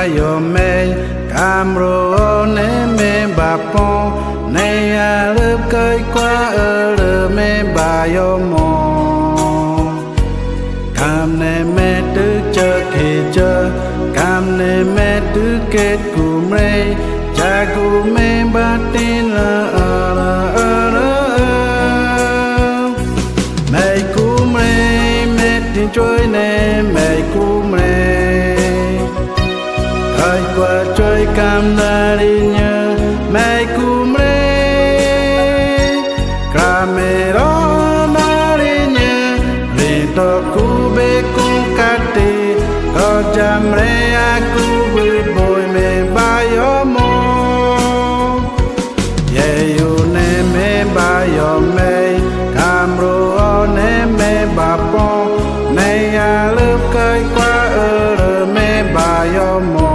yo me camro ne me ba pon ne ya le kai qua le me ba yo mo cam ne me tu chơ khi chơ cam ne me tu kết cu me cha cu me ba tin la me cu me tin trôi ne me cu ai qua trôi cam na đi nhớ mẹ cum re came ro na đi nhớ vì to cu bê cung cati có chăm re a cu bụi bồi mẹ ba yo mo ye yu ne me ba yo me cam ro ne me ba po ne a lớp cây qua me ba yo mo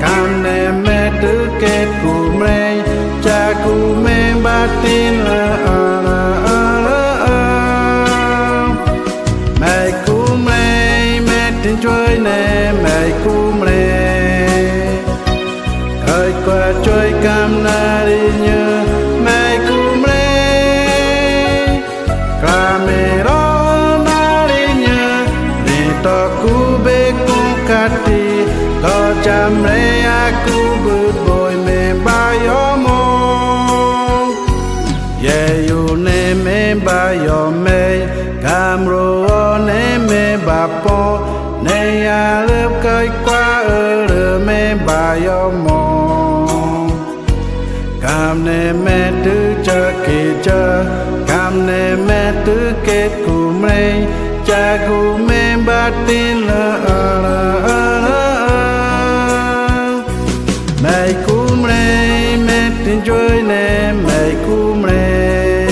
cam ne me tu kết cu me cha cu me ba tin la me cu me tin trôi ne me cu khơi qua trôi cam na đi nhớ me cu came ro na đi nhớ đi to cu bê cu cati có chăm re a cu bự bồi me ba yo mo ye yu ne me ba yo me cam ro ne me ba po ne a lớp cây qua me ba yo mo cam ne me tu chơ kỳ chơ cam ne me tu kết cu me cha cu me ba tin la mẹ cum re mẹ tin trôi nè mẹ cum re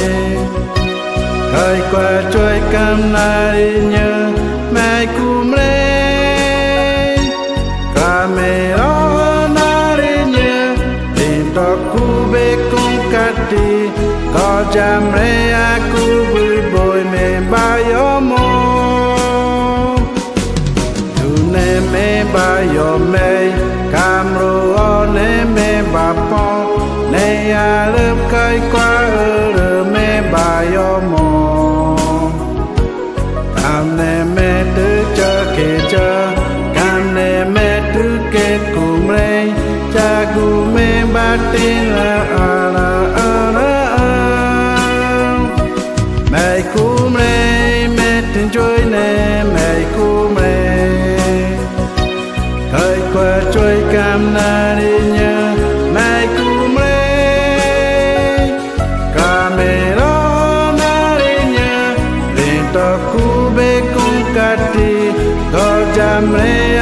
khơi qua trôi cam na đi nhớ mẹ cum re came ro na đi nhớ tin to cu bê cung cati có chăm re a cu bụi bồi mẹ ba yo mo tu ne me ba yo me cam ro ne me ba po ne a lớp cây qua me ba yo mo cam ne me tu chơ kỳ chơ cam ne me tu kết cu me cha cu me ba tin la me cu me tin trôi ne me cu khơi qua trôi cam na đi nhớ mẹ cum re came ro na đi nhớ liền to cu bê cung cati có chăm re